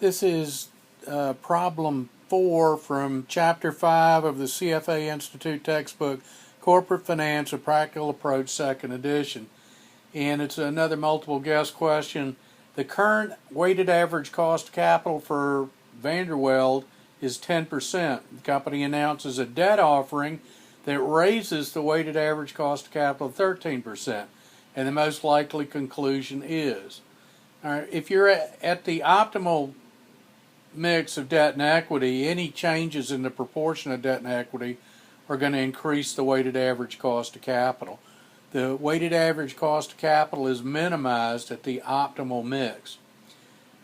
This is problem 4 from Chapter 5 of the CFA Institute textbook, Corporate Finance, A Practical Approach, 2nd edition. And it's another multiple guess question. The current weighted average cost of capital for Vanderweld is 10%. The company announces a debt offering that raises the weighted average cost of capital 13%. And the most likely conclusion is, all right, if you're at the optimal mix of debt and equity, any changes in the proportion of debt and equity are going to increase the weighted average cost of capital. The weighted average cost of capital is minimized at the optimal mix.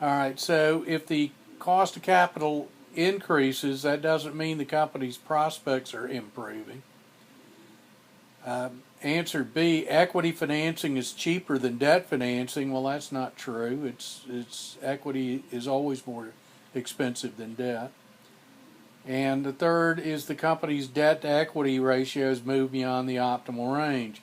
All right, so if the cost of capital increases, that doesn't mean the company's prospects are improving. Answer B, equity financing is cheaper than debt financing. Well, that's not true. It's equity is always more expensive than debt. And the third is the company's debt to equity ratios move beyond the optimal range.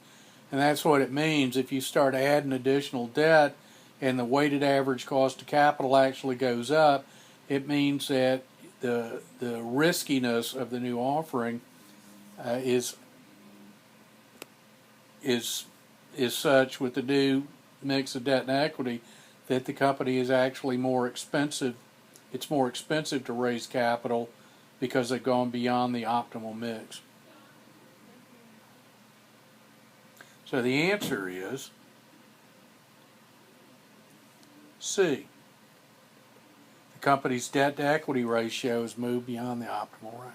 And that's what it means. If you start adding additional debt and the weighted average cost of capital actually goes up, it means that the riskiness of the new offering is such with the new mix of debt and equity that the company is actually more expensive. It's more expensive to raise capital because they've gone beyond the optimal mix. So the answer is C. The company's debt to equity ratio has moved beyond the optimal range.